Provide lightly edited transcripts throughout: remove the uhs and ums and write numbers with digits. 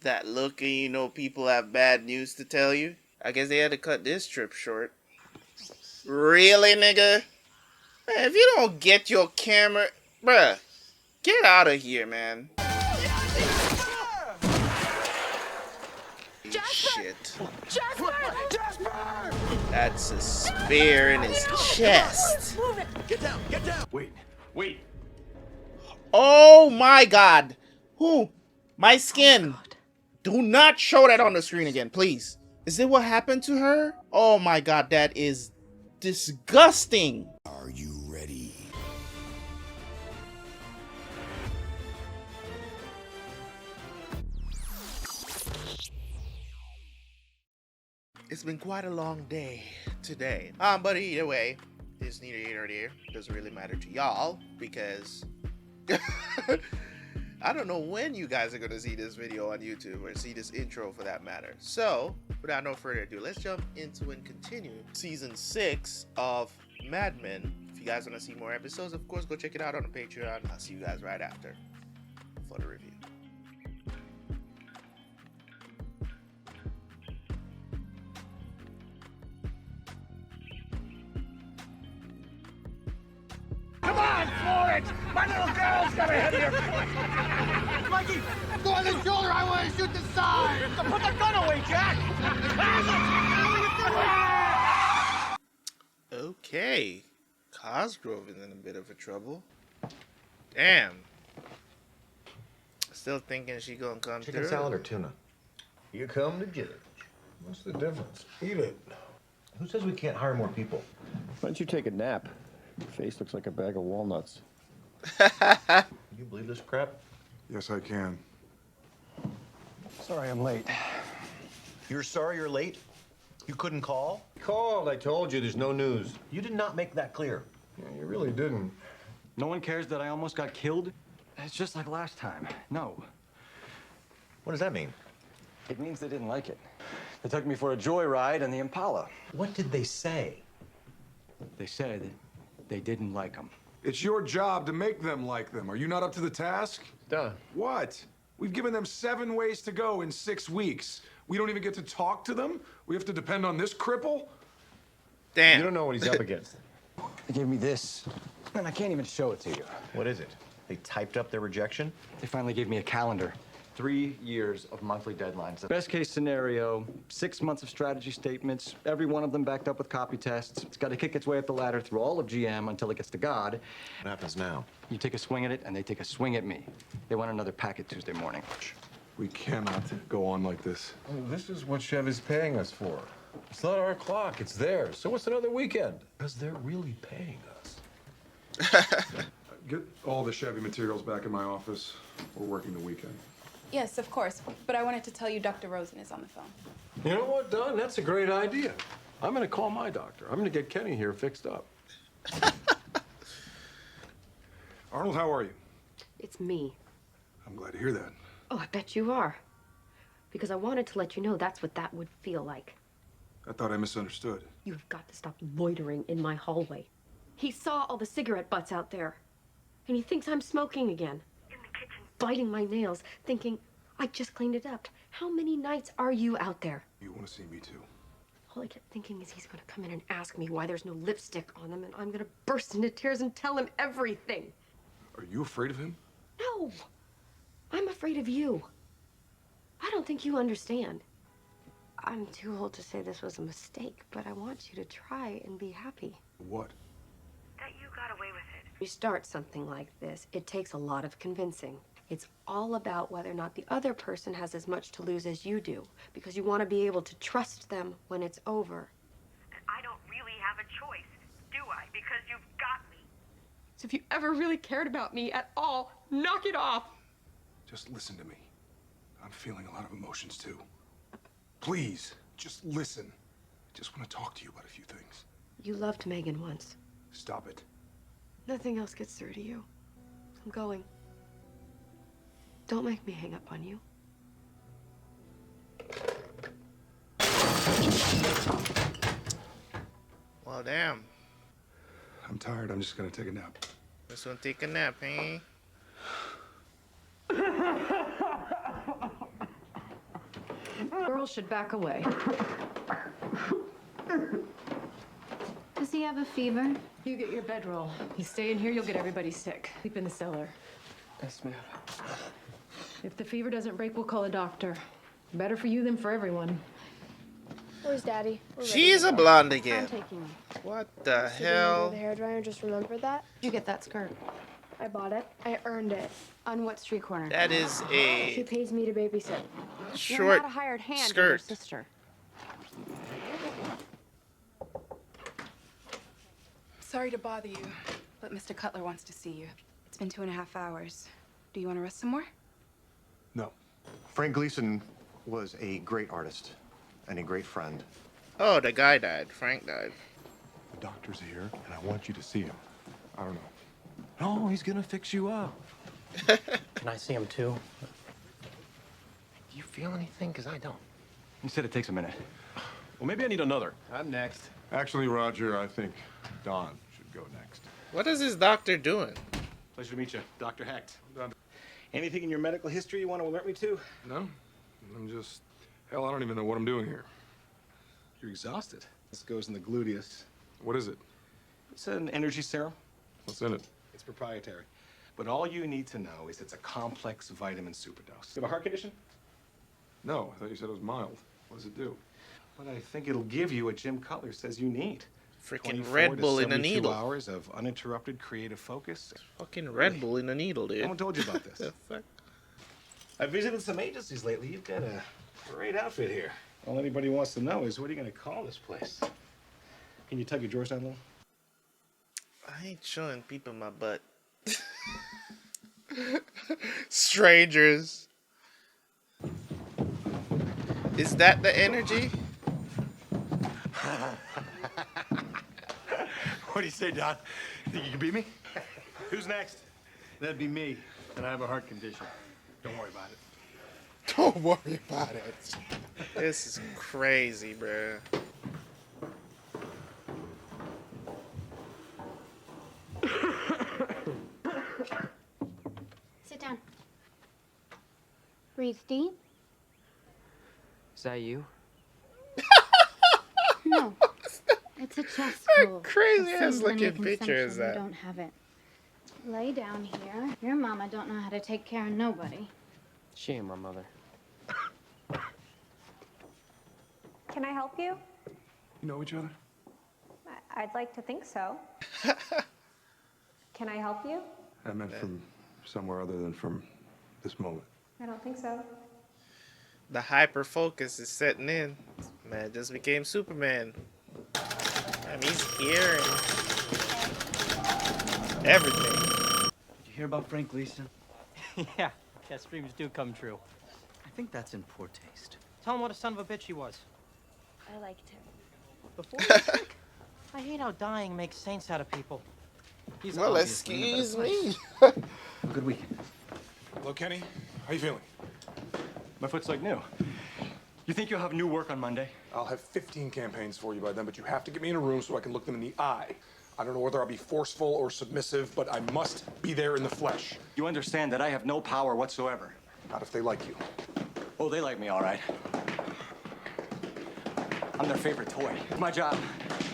That look and you know people have bad news to tell you. I guess they had to cut this trip short. Really, nigga? Man, if you don't get your camera... Bruh, get out of here, man. Shit. Jasper! Jasper! That's a spear in his chest. Move it! Get down! Get down! Wait. Oh my god. Who? My skin. Do not show that on the screen again, please. Is it what happened to her? Oh my god, that is disgusting. Are you ready? It's been quite a long day today. But either way, it's neither here nor there. Doesn't really matter to y'all because I don't know when you guys are gonna see this video on YouTube or see this intro for that matter. So, without no further ado, let's jump into and continue season 6 of Mad Men. If you guys want to see more episodes, of course, go check it out on the Patreon. I'll see you guys right after for the review. Come on, for it! My little girl's got a heavier foot! Mikey, go on the shoulder. I want to shoot the side. Put the gun away, Jack! Okay, Cosgrove is in a bit of a trouble. Damn. Still thinking she gonna come Chicken through. salad or tuna? You come to judge. What's the difference? Eat it. Who says we can't hire more people? Why don't you take a nap? Your face looks like a bag of walnuts. Can you believe this crap? Yes, I can. Sorry I'm late. You're sorry you're late? You couldn't call? Called. I told you there's no news. You did not make that clear. Yeah, you really didn't. No one cares that I almost got killed? It's just like last time. No. What does that mean? It means they didn't like it. They took me for a joyride in the Impala. What did they say? They said they didn't like them. It's your job to make them like them. Are you not up to the task? Duh. What? We've given them 7 ways to go in 6 weeks. We don't even get to talk to them? We have to depend on this cripple? Damn. You don't know what he's up against. They gave me this, and I can't even show it to you. What is it? They typed up their rejection? They finally gave me a calendar. 3 years of monthly deadlines. Best case scenario, 6 months of strategy statements, every one of them backed up with copy tests. It's got to kick its way up the ladder through all of GM until it gets to God. What happens now? You take a swing at it, and they take a swing at me. They want another packet Tuesday morning. We cannot go on like this. This is what Chevy's paying us for. It's not our clock, it's theirs. So what's another weekend? Because they're really paying us. Get all the Chevy materials back in my office. We're working the weekend. Yes, of course. But I wanted to tell you Dr. Rosen is on the phone. You know what, Don? That's a great idea. I'm going to call my doctor. I'm going to get Kenny here fixed up. Arnold, how are you? It's me. I'm glad to hear that. Oh, I bet you are. Because I wanted to let you know that's what that would feel like. I thought I misunderstood. You have got to stop loitering in my hallway. He saw all the cigarette butts out there. And he thinks I'm smoking again. In the kitchen, biting my nails, thinking I just cleaned it up. How many nights are you out there? You want to see me too? All I kept thinking is he's going to come in and ask me why there's no lipstick on him, and I'm going to burst into tears and tell him everything. Are you afraid of him? No. I'm afraid of you. I don't think you understand. I'm too old to say this was a mistake, but I want you to try and be happy. What? That you got away with it. You start something like this, it takes a lot of convincing. It's all about whether or not the other person has as much to lose as you do, because you want to be able to trust them when it's over. And I don't really have a choice, do I? Because you've got me. So if you ever really cared about me at all, knock it off. Just listen to me. I'm feeling a lot of emotions too. Please, just listen. I just want to talk to you about a few things. You loved Megan once. Stop it. Nothing else gets through to you. I'm going. Don't make me hang up on you. Well, damn. I'm tired. I'm just gonna take a nap. Just gonna take a nap, eh? Girls should back away. Does he have a fever? You get your bedroll. You stay in here, you'll get everybody sick. Sleep in the cellar. Yes, ma'am. If the fever doesn't break, we'll call a doctor. Better for you than for everyone. Where's Daddy? She's a blonde again. I'm taking him. What the The hell? hairdryer, just remember that. Did you get that skirt? I bought it. I earned it. On what street corner? That is She a pays me to babysit. short You're not a hired hand, skirt. you're your sister. Sorry to bother you, but Mr. Cutler wants to see you. It's been 2.5 hours. Do you want to rest some more? No. Frank Gleason was a great artist and a great friend. Oh, the guy died. Frank died. The doctor's here, and I want you to see him. I don't know. No, he's gonna fix you up. Can I see him too? Do you feel anything? Because I don't. He said it takes a minute. Well, maybe I need another. I'm next. Actually, Roger, I think Don should go next. What is this doctor doing? Pleasure to meet you, Dr. Hecht. Anything in your medical history you want to alert me to? No, I'm just... Hell, I don't even know what I'm doing here. You're exhausted. This goes in the gluteus. What is it? It's an energy serum. What's in it? It's proprietary. But all you need to know is it's a complex vitamin superdose. You have a heart condition? No, I thought you said it was mild. What does it do? But I think it'll give you what Jim Cutler says you need. Freaking 24 Red to Bull in a 72 needle. hours of uninterrupted creative focus. Fucking Red Bull in a needle, dude. No one told you about this. The fuck? I visited some agencies lately. You've got a great outfit here. All anybody wants to know is, what are you going to call this place? Can you tug your drawers down a little? I ain't showing people my butt. Strangers. Is that the energy? What do you say, Don? Think you can beat me? Who's next? That'd be me, and I have a heart condition. Don't worry about it. Don't worry about it. This is crazy, bruh. Sit down. Breathe deep. Is that you? No. It's a chest cold. Crazy It's ass some looking plenty picture is consumption. You that? don't have it. Lay down here. Your mama don't know how to take care of nobody. She ain't my mother. Can I help you? You know each other? I'd like to think so. Can I help you? I meant from somewhere other than from this moment. I don't think so. The hyper focus is setting in. Man just became Superman. I mean, he's hearing everything. Did you hear about Frank Gleason? Yeah, Cat's dreams do come true. I think that's in poor taste. Tell him what a son of a bitch he was. I liked him. Before he was sick. I hate how dying makes saints out of people. He's Well, obviously in a excuse better me. place. Have a good weekend. Hello, Kenny. How you feeling? My foot's like new. You think you'll have new work on Monday? I'll have 15 campaigns for you by then, but you have to get me in a room so I can look them in the eye. I don't know whether I'll be forceful or submissive, but I must be there in the flesh. You understand that I have no power whatsoever. Not if they like you. Oh, they like me, all right. I'm their favorite toy. It's my job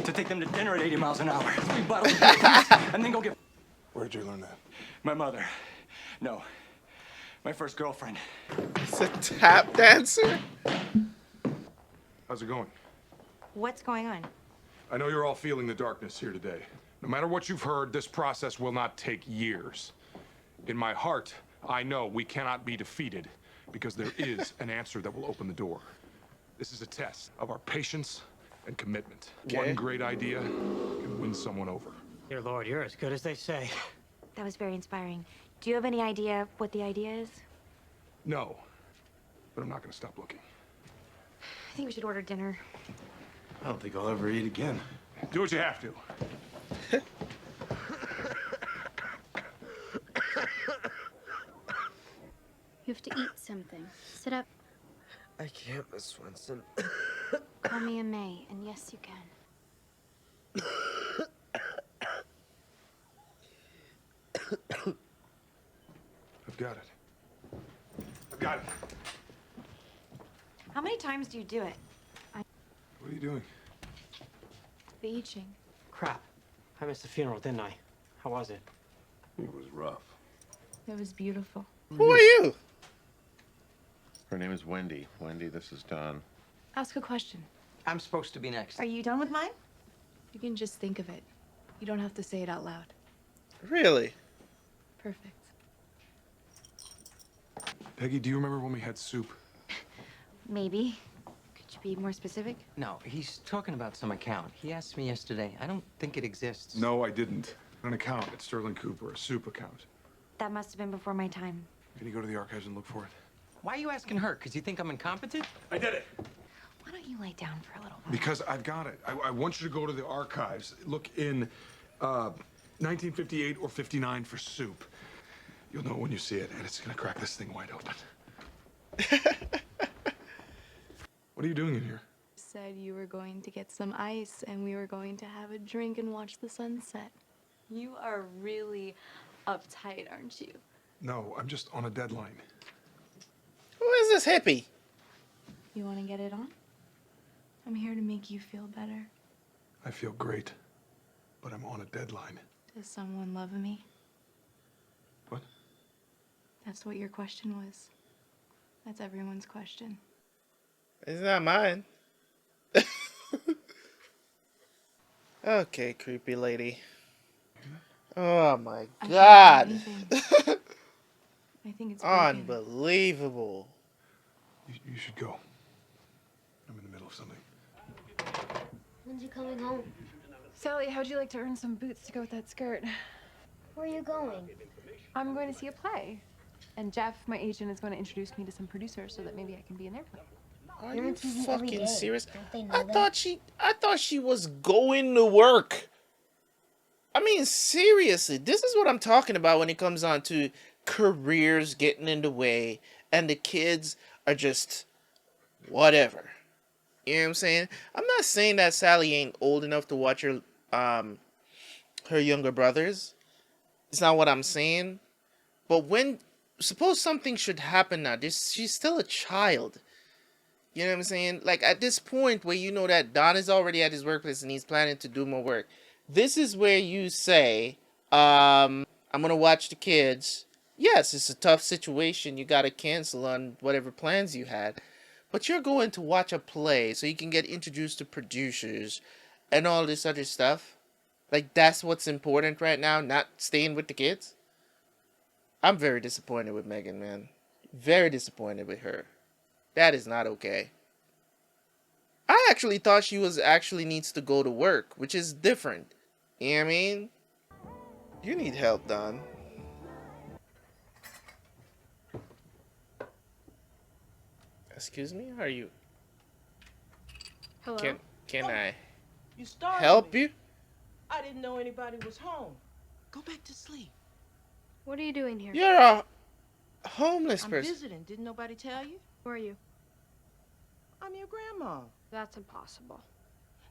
to take them to dinner at 80 miles an hour, 3 bottles of beer, and then go get... Where did you learn that? My mother. No. My first girlfriend. It's a tap dancer? How's it going? What's going on? I know you're all feeling the darkness here today. No matter what you've heard, this process will not take years. In my heart, I know we cannot be defeated because there is an answer that will open the door. This is a test of our patience and commitment. Okay. One great idea can win someone over. Dear Lord, you're as good as they say. That was very inspiring. Do you have any idea what the idea is? No, but I'm not going to stop looking. I think we should order dinner. I don't think I'll ever eat again. Do what you have to. You have to eat something. Sit up. I can't, Miss Swenson. Call me a May, and yes, you can. I've got it. I've got it. How many times do you do it? What are you doing? Beaching. Crap. I missed the funeral, didn't I? How was it? It was rough. It was beautiful. Who are you? Her name is Wendy. Wendy, this is Don. Ask a question. I'm supposed to be next. Are you done with mine? You can just think of it. You don't have to say it out loud. Really? Perfect. Peggy, do you remember when we had soup? Maybe. Could you be more specific? No, he's talking about some account. He asked me yesterday. I don't think it exists. No, I didn't. An account at Sterling Cooper, a soup account. That must have been before my time. Can you go to the archives and look for it? Why are you asking her? Because you think I'm incompetent? I did it. Why don't you lay down for a little while? Because I've got it. I want you to go to the archives. Look in 1958 or 59 for soup. You'll know when you see it, and it's gonna crack this thing wide open. What are you doing in here? Said you were going to get some ice and we were going to have a drink and watch the sunset. You are really uptight, aren't you? No, I'm just on a deadline. Who is this hippie? You want to get it on? I'm here to make you feel better. I feel great, but I'm on a deadline. Does someone love me? What? That's what your question was. That's everyone's question. It's not mine. Okay, creepy lady. Oh my God. I think it's broken. Unbelievable. You should go. I'm in the middle of something. When's you coming home? Sally, how'd you like to earn some boots to go with that skirt? Where are you going? I'm going to see a play. And Jeff, my agent, is going to introduce me to some producers so that maybe I can be in their play. Are You're you on TV every fucking day. serious? Don't they know I that? thought she was going to work. I mean, seriously, this is what I'm talking about when it comes on to careers getting in the way and the kids are just whatever. You know what I'm saying? I'm not saying that Sally ain't old enough to watch her younger brothers. It's not what I'm saying. But when suppose something should happen now, she's still a child. You know what I'm saying? Like at this point where you know that Don is already at his workplace and he's planning to do more work. This is where you say, I'm gonna watch the kids. Yes, it's a tough situation. You gotta cancel on whatever plans you had. But you're going to watch a play so you can get introduced to producers and all this other stuff. Like that's what's important right now, not staying with the kids. I'm very disappointed with Megan, man. Very disappointed with her. That is not okay. I actually thought she needs to go to work, which is different. You know what I mean? You need help, Don. Excuse me? Are you... Hello? Can I You startled help me. you? I didn't know anybody was home. Go back to sleep. What are you doing here? You're a homeless I'm person. visiting. Didn't nobody tell you? Who are you? I'm your grandma. That's impossible.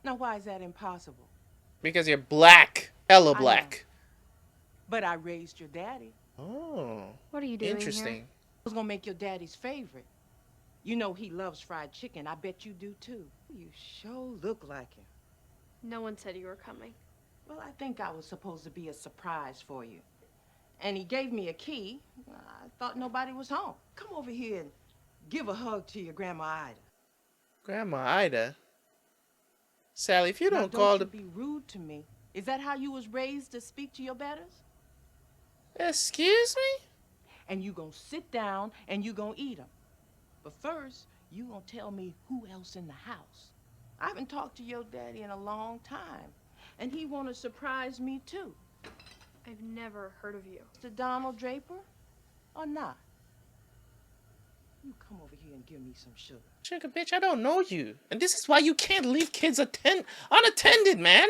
Now, why is that impossible? Because you're black. Hella I know. black. But I raised your daddy. Oh. What are you doing Interesting. here? I was gonna make your daddy's favorite. You know he loves fried chicken. I bet you do too. You sure look like him. No one said you were coming. Well, I think I was supposed to be a surprise for you. And he gave me a key. I thought nobody was home. Come over here and give a hug to your Grandma Ida. Grandma Ida? Sally, if you Now, don't call the... be rude to me. Is that how you was raised to speak to your betters? Excuse me? And you gonna sit down and you gonna eat them. But first, you gonna tell me who else in the house. I haven't talked to your daddy in a long time. And he wanna surprise me too. I've never heard of you. Mr. Donald Draper? Or not? You come over here and give me some sugar. Sugar, bitch, I don't know you. And this is why you can't leave kids unattended, man.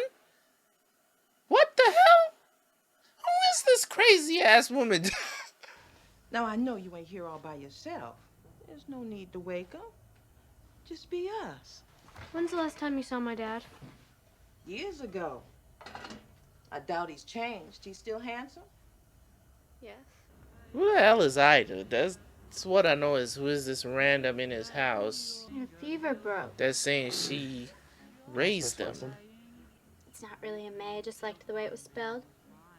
What the hell? Who is this crazy-ass woman? Now, I know you ain't here all by yourself. There's no need to wake up. Just be us. When's the last time you saw my dad? Years ago. I doubt he's changed. He's still handsome? Yes. Who the hell is Ida? So what I know is, who is this random in his house Your fever broke. that's saying she raised him? It's not really a May, I just liked the way it was spelled.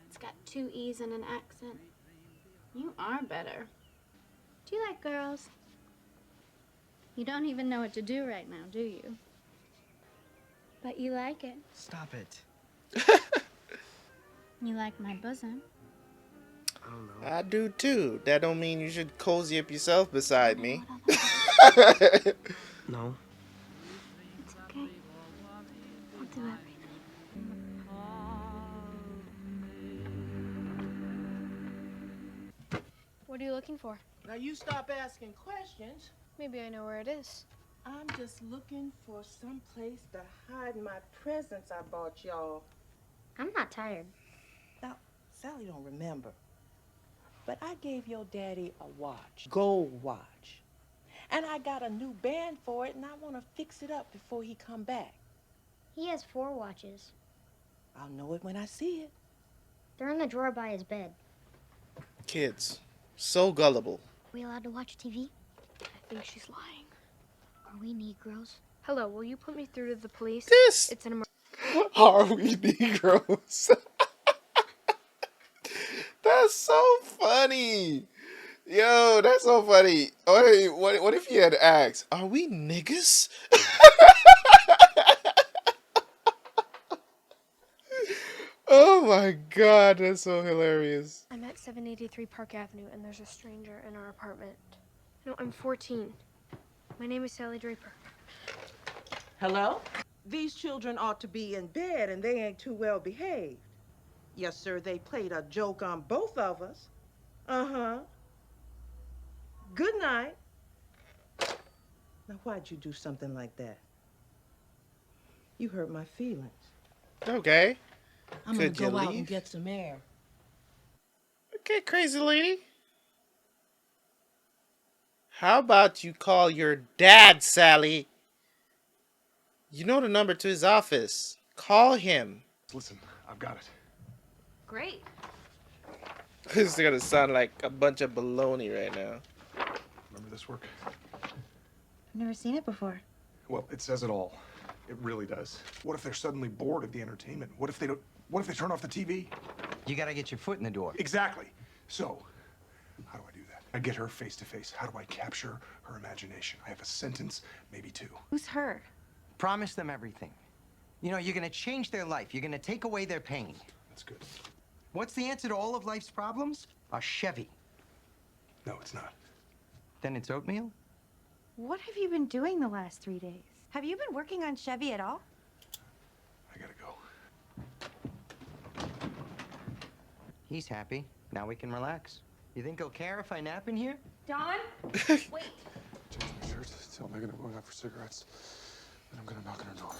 It's got 2 E's and an accent. You are better. Do you like girls? You don't even know what to do right now, do you? But you like it. Stop it. You like my bosom. I don't know. I do too. That don't mean you should cozy up yourself beside me. No. It's okay. I'll do everything. What are you looking for? Now you stop asking questions. Maybe I know where it is. I'm just looking for some place to hide my presents I bought y'all. I'm not tired. Now, Sally don't remember, but I gave your daddy a watch, gold watch. And I got a new band for it, and I want to fix it up before he come back. He has 4 watches. I'll know it when I see it. They're in the drawer by his bed. Kids, so gullible. Are we allowed to watch TV? I think she's lying. Are we Negroes? Hello, will you put me through to the police? This It's an emergency. are we Negroes? That's so funny. Yo, that's so funny. Wait, what if you had asked, are we niggas? Oh my god, that's so hilarious. I'm at 783 Park Avenue, and there's a stranger in our apartment. No, I'm 14. My name is Sally Draper. Hello? These children ought to be in bed, and they ain't too well behaved. Yes, sir, they played a joke on both of us. Uh-huh. Good night. Now, why'd you do something like that? You hurt my feelings. Okay. I'm Could gonna you go out leave? and get some air. Okay, crazy lady. How about you call your dad, Sally? You know the number to his office. Call him. Listen, I've got it. Great. This is gonna sound like a bunch of baloney right now. Remember this work? I've never seen it before. Well, it says it all. It really does. What if they're suddenly bored of the entertainment? What if they don't? What if they turn off the TV? You gotta get your foot in the door. Exactly. So, how do I do that? I get her face to face. How do I capture her imagination? I have a sentence, maybe 2. Who's her? Promise them everything. You know, you're gonna change their life. You're gonna take away their pain. That's good. What's the answer to all of life's problems? A Chevy. No, it's not. Then it's oatmeal? What have you been doing the last 3 days? Have you been working on Chevy at all? I gotta go. He's happy. Now we can relax. You think he'll care if I nap in here? Don? Wait. Change my shirt. Tell Megan I'm going out for cigarettes. And I'm gonna knock on her door.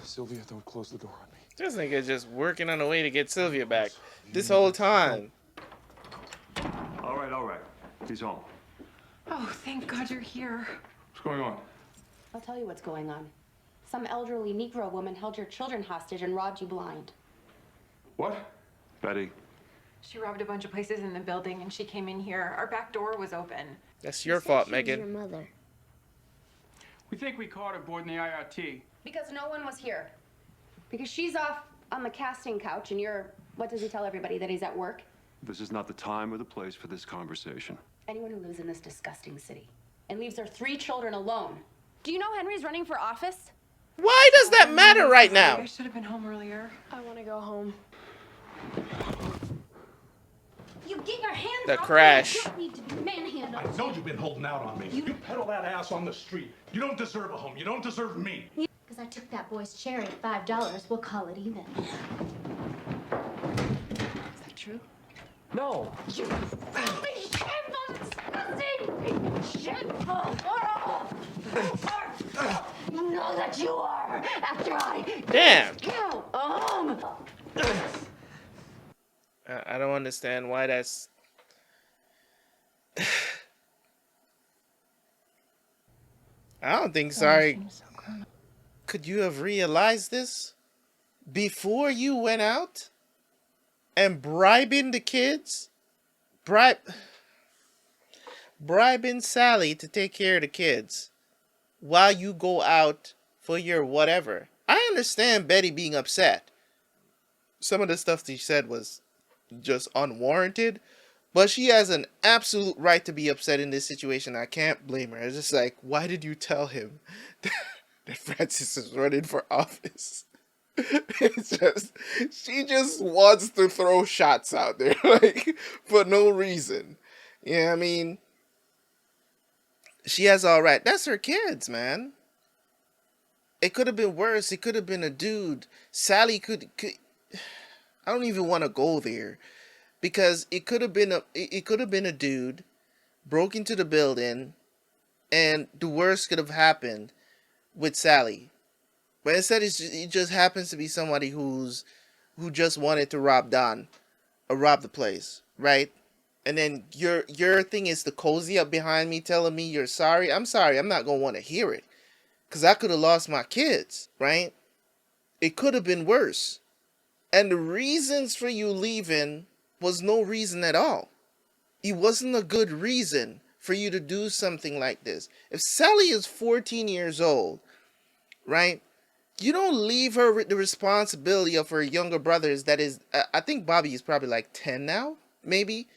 Sylvia, don't close the door on me. This nigga just working on a way to get Sylvia back this whole time. All right. He's home. Oh, thank God you're here. What's going on? I'll tell you what's going on. Some elderly Negro woman held your children hostage and robbed you blind. What? Betty. She robbed a bunch of places in the building, and she came in here. Our back door was open. That's your fault, Megan. Mother. We think we caught her boarding the IRT. Because no one was here. Because she's off on the casting couch and what does he tell everybody, that he's at work? This is not the time or the place for this conversation. Anyone who lives in this disgusting city and leaves their 3 children alone. Do you know Henry's running for office? Why does that matter right now? I should have been home earlier. I want to go home. You get your hands The off crash. me. You don't need to be manhandled. I know you've been holding out on me. You peddle that ass on the street. You don't deserve a home. You don't deserve me. Because I took that boy's cherry at $5. We'll call it even. Is that true? No. You filthy, shameful, disgusting, shameful world! You know that you are after I Damn. kill I don't understand why that's... I don't think, sorry. Could you have realized this before you went out and bribing the kids? bribing Sally to take care of the kids while you go out for your whatever. I understand Betty being upset. Some of the stuff she said was just unwarranted, but she has an absolute right to be upset in this situation. I can't blame her. It's just like, why did you tell him that Francis is running for office? It's just, she just wants to throw shots out there, like, for no reason. Yeah, I mean, she has all right. That's her kids, man. It could have been worse. It could have been a dude. Sally could I don't even want to go there because it could have been a dude broke into the building, and the worst could have happened with Sally. But instead, it just happens to be somebody who just wanted to rob Don or rob the place, right? And then your thing is to cozy up behind me, telling me you're sorry. I'm sorry. I'm not gonna want to hear it, cause I could have lost my kids, right? It could have been worse, and the reasons for you leaving was no reason at all. It wasn't a good reason for you to do something like this. If Sally is 14 years old, right? You don't leave her with the responsibility of her younger brothers. That is, I think Bobby is probably like 10 now, maybe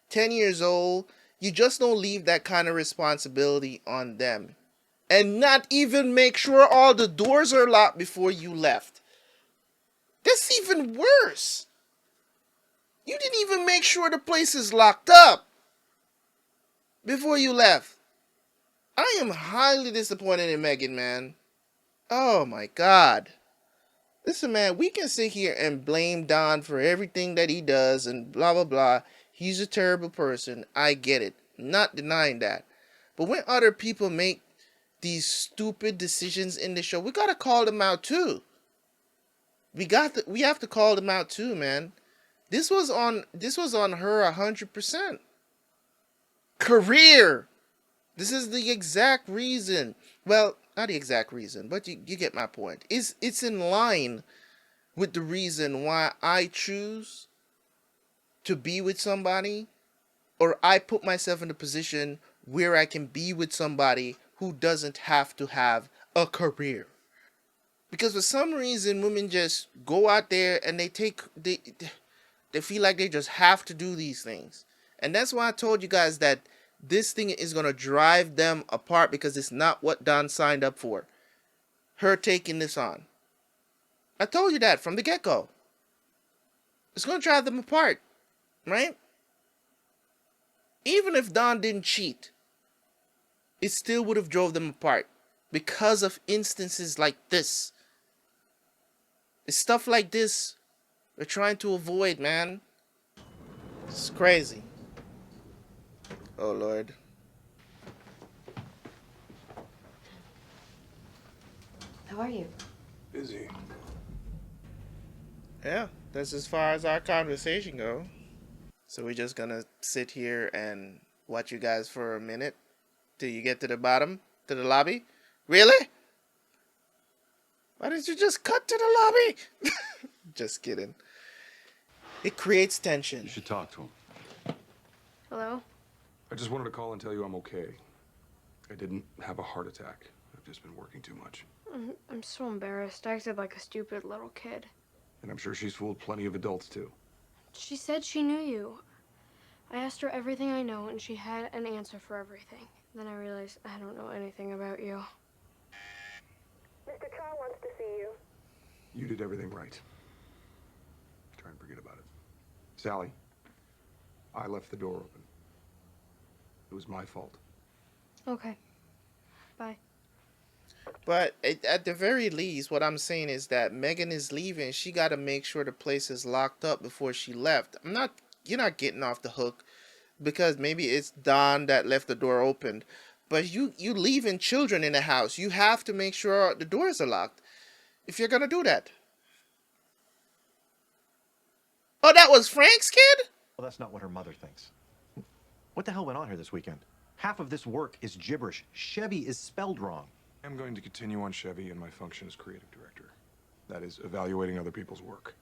10 years old. You just don't leave that kind of responsibility on them, and not even make sure all the doors are locked before you left. That's even worse. You didn't even make sure the place is locked up before you left. I am highly disappointed in Megan, man. Oh my God. Listen, man, we can sit here and blame Don for everything that he does and blah, blah, blah. He's a terrible person. I get it. I'm not denying that. But when other people make these stupid decisions in the show, we gotta call them out too. We have to call them out too, man. This was on her 100%. Career. This is the exact reason. Well, not the exact reason, but you get my point. It's in line with the reason why I choose to be with somebody, or I put myself in a position where I can be with somebody who doesn't have to have a career. Because for some reason, women just go out there and they feel like they just have to do these things. And that's why I told you guys that this thing is going to drive them apart, because it's not what Don signed up for. Her taking this on. I told you that from the get-go. It's going to drive them apart, right? Even if Don didn't cheat, it still would have drove them apart because of instances like this. It's stuff like this we're trying to avoid, man. It's crazy. Oh, Lord. How are you? Busy. Yeah, that's as far as our conversation go. So we're just gonna sit here and watch you guys for a minute till you get to the bottom, to the lobby? Really? Why didn't you just cut to the lobby? Just kidding. It creates tension. You should talk to him. Hello? I just wanted to call and tell you I'm okay. I didn't have a heart attack. I've just been working too much. I'm so embarrassed. I acted like a stupid little kid. And I'm sure she's fooled plenty of adults, too. She said she knew you. I asked her everything I know, and she had an answer for everything. Then I realized I don't know anything about you. Mr. Charles wants to see you. You did everything right. Try and forget about it. Sally, I left the door open. It was my fault. Okay. Bye. But at the very least, what I'm saying is that Megan is leaving. She got to make sure the place is locked up before she left. You're not getting off the hook because maybe it's Don that left the door open. But you leaving children in the house. You have to make sure the doors are locked if you're going to do that. Oh, that was Frank's kid? Well, that's not what her mother thinks. What the hell went on here this weekend? Half of this work is gibberish. Chevy is spelled wrong. I'm going to continue on Chevy in my function as creative director. That is, evaluating other people's work.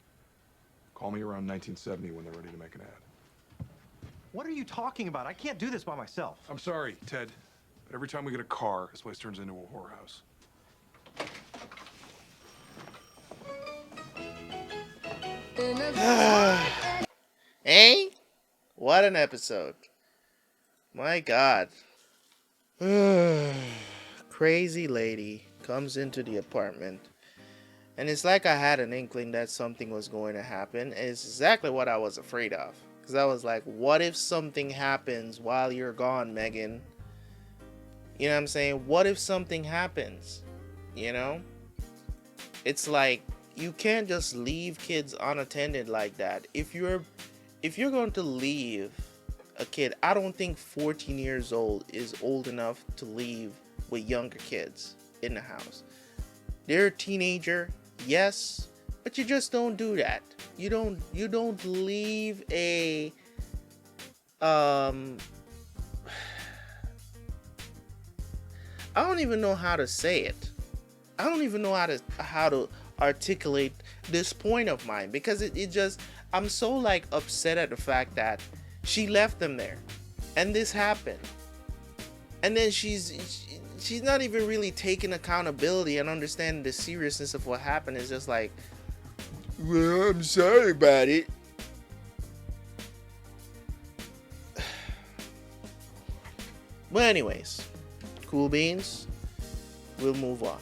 Call me around 1970 when they're ready to make an ad. What are you talking about? I can't do this by myself. I'm sorry, Ted, but every time we get a car, this place turns into a whorehouse. Eh? What an episode. My God. Crazy lady comes into the apartment. And it's like I had an inkling that something was going to happen. And it's exactly what I was afraid of. Because I was like, what if something happens while you're gone, Megan? You know what I'm saying? What if something happens? You know? It's like, you can't just leave kids unattended like that. If you're going to leave a kid, I don't think 14 years old is old enough to leave with younger kids in the house. They're a teenager, yes, but you just don't do that. You don't leave a I don't even know how to say it. I don't even know how to articulate this point of mine, because it just, I'm so like upset at the fact that she left them there and this happened, and then she's not even really taking accountability and understanding the seriousness of what happened. It's just like, well, I'm sorry about it. But anyways, cool beans, we'll move on.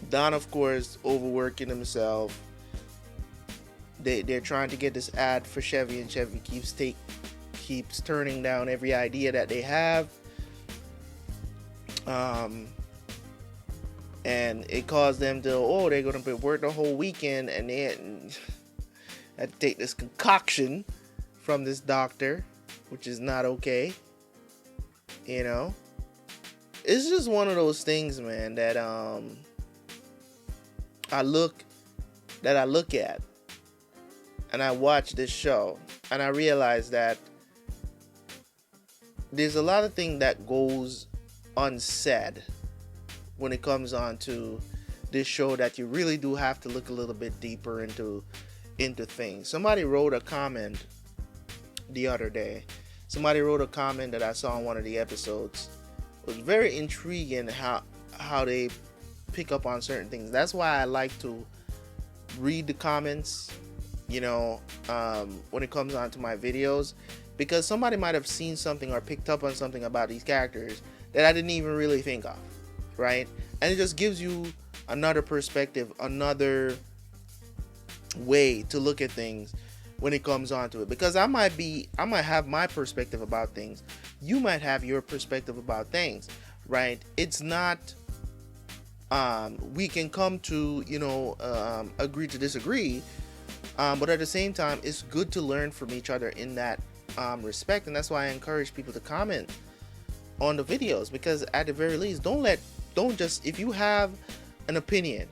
Don, of course, overworking himself. They're trying to get this ad for Chevy, and Chevy keeps turning down every idea that they have. And it caused them to, they're going to work the whole weekend, and they had to take this concoction from this doctor, which is not okay. You know, it's just one of those things, man, that I look at, and I watch this show, and I realize that there's a lot of things that goes unsaid when it comes on to this show, that you really do have to look a little bit deeper into things. Somebody wrote a comment the other day. Somebody wrote a comment that I saw on one of the episodes. It was very intriguing how they pick up on certain things. That's why I like to read the comments, you know, when it comes on to my videos, because somebody might have seen something or picked up on something about these characters that I didn't even really think of, right? And it just gives you another perspective, another way to look at things when it comes on to it. Because I might have my perspective about things, you might have your perspective about things, right? It's not we can come to, you know, agree to disagree, but at the same time, it's good to learn from each other in that respect. And that's why I encourage people to comment on the videos, because at the very least, don't just, if you have an opinion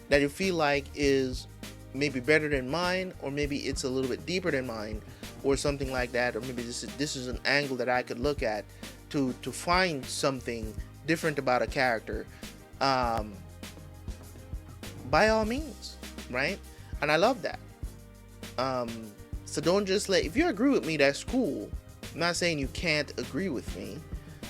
that you feel like is maybe better than mine, or maybe it's a little bit deeper than mine, or something like that, or maybe this is an angle that I could look at to find something different about a character, by all means, right? And I love that. So don't just if you agree with me, that's cool. I'm not saying you can't agree with me,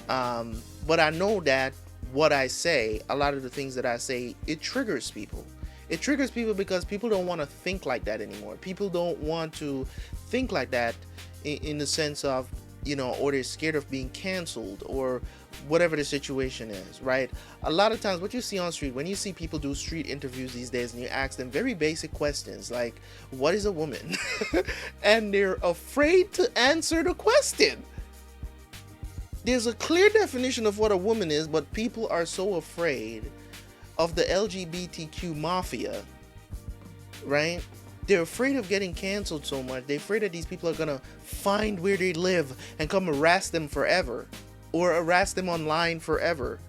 but I know that what I say, a lot of the things that I say, it triggers people. It triggers people because people don't want to think like that anymore. People don't want to think like that in the sense of, you know, or they're scared of being canceled or whatever the situation is, right? A lot of times what you see on street, when you see people do street interviews these days and you ask them very basic questions like, what is a woman? And they're afraid to answer the question. There's a clear definition of what a woman is, but people are so afraid of the LGBTQ mafia, right? They're afraid of getting canceled so much. They're afraid that these people are gonna find where they live and come harass them forever, or harass them online forever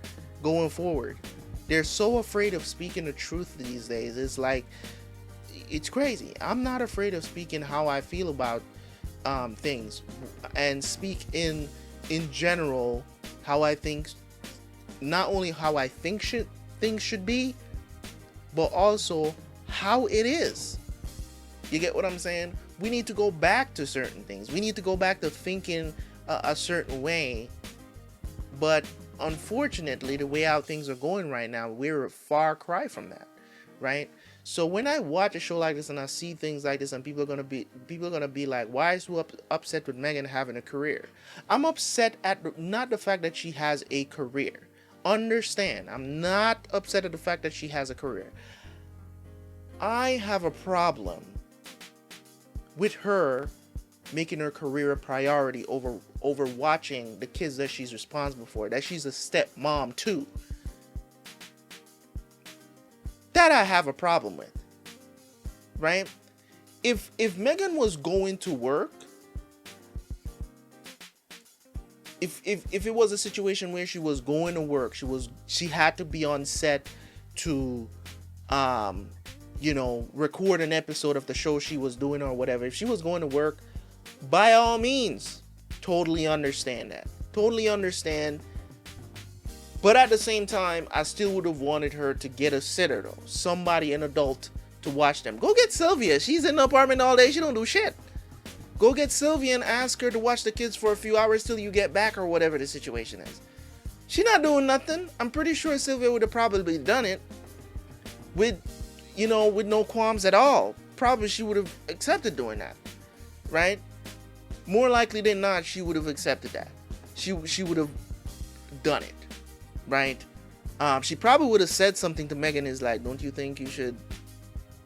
going forward. They're so afraid of speaking the truth these days. It's like, it's crazy. I'm not afraid of speaking how I feel about things, and speak in general how I think, not only how I think things should be, but also how it is. You get what I'm saying? we need to go back to certain things. We need to go back to thinking a certain way. But unfortunately, the way how things are going right now, we're a far cry from that, right? So when I watch a show like this and I see things like this, and people are gonna be like, why is you upset with Megan having a career? I'm upset at not the fact that she has a career. Understand, I'm not upset at the fact that she has a career. I have a problem with her making her career a priority over watching the kids that she's responsible for, that she's a stepmom to. That I have a problem with, right? If Megan was going to work, if it was a situation where she was going to work, she had to be on set to you know, record an episode of the show she was doing or whatever. If she was going to work, by all means, totally understand that. Totally understand. But at the same time, I still would have wanted her to get a sitter though. Somebody, an adult, to watch them. Go get Sylvia. She's in the apartment all day. She don't do shit. Go get Sylvia and ask her to watch the kids for a few hours till you get back or whatever the situation is. She's not doing nothing. I'm pretty sure Sylvia would have probably done it with, you know, with no qualms at all. Probably she would have accepted doing that, right? More likely than not, she would have accepted that. She would have done it, right? She probably would have said something to Megan is like, don't you think you should,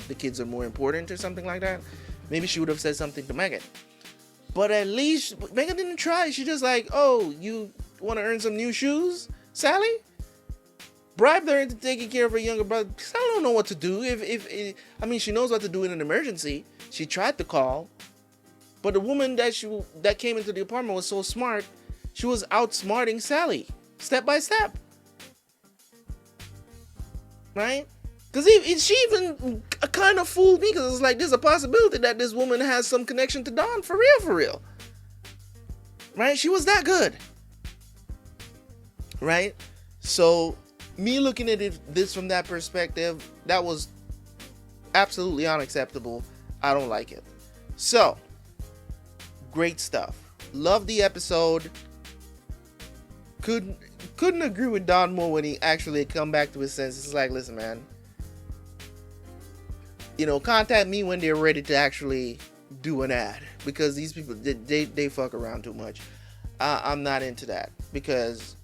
the kids are more important or something like that? Maybe she would have said something to Megan. But at least Megan didn't try. She just like, oh, you want to earn some new shoes, Sally? Bribed her into taking care of her younger brother. I don't know what to do. I mean, she knows what to do in an emergency. She tried to call, but the woman that came into the apartment was so smart. She was outsmarting Sally, step by step, right? Because she even kind of fooled me, because it's like there's a possibility that this woman has some connection to Don for real, right? She was that good, right? So me looking at this from that perspective, that was absolutely unacceptable. I don't like it. So, great stuff. Love the episode. Couldn't agree with Don more when he actually come back to his senses. It's like, listen, man, you know, contact me when they're ready to actually do an ad, because these people, they fuck around too much. I'm not into that, because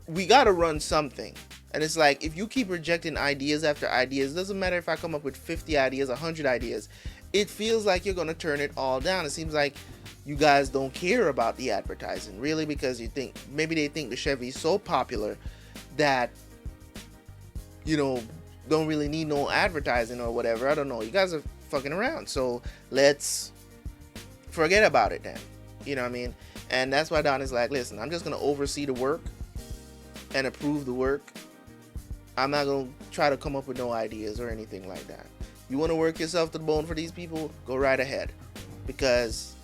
we gotta run something. And it's like, if you keep rejecting ideas after ideas, it doesn't matter if I come up with 50 ideas, 100 ideas, it feels like you're gonna turn it all down. It seems like you guys don't care about the advertising, really, because you think, maybe they think the Chevy is so popular that, you know, don't really need no advertising or whatever. I don't know. You guys are fucking around. So let's forget about it then. You know what I mean? And that's why Don is like, listen, I'm just going to oversee the work and approve the work. I'm not going to try to come up with no ideas or anything like that. You want to work yourself to the bone for these people? Go right ahead. Because,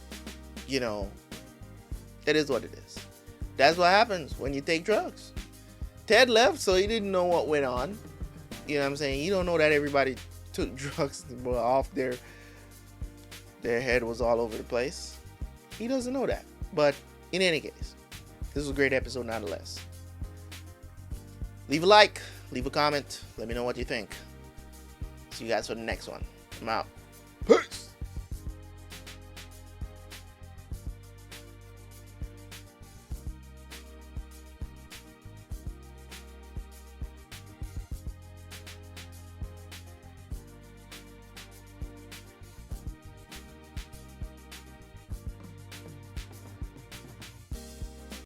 you know, it is what it is. That's what happens when you take drugs. Ted left, so he didn't know what went on. You know what I'm saying? You don't know that everybody took drugs off their head was all over the place. He doesn't know that. But in any case, this was a great episode nonetheless. Leave a like, leave a comment, let me know what you think. See you guys for the next one. I'm out.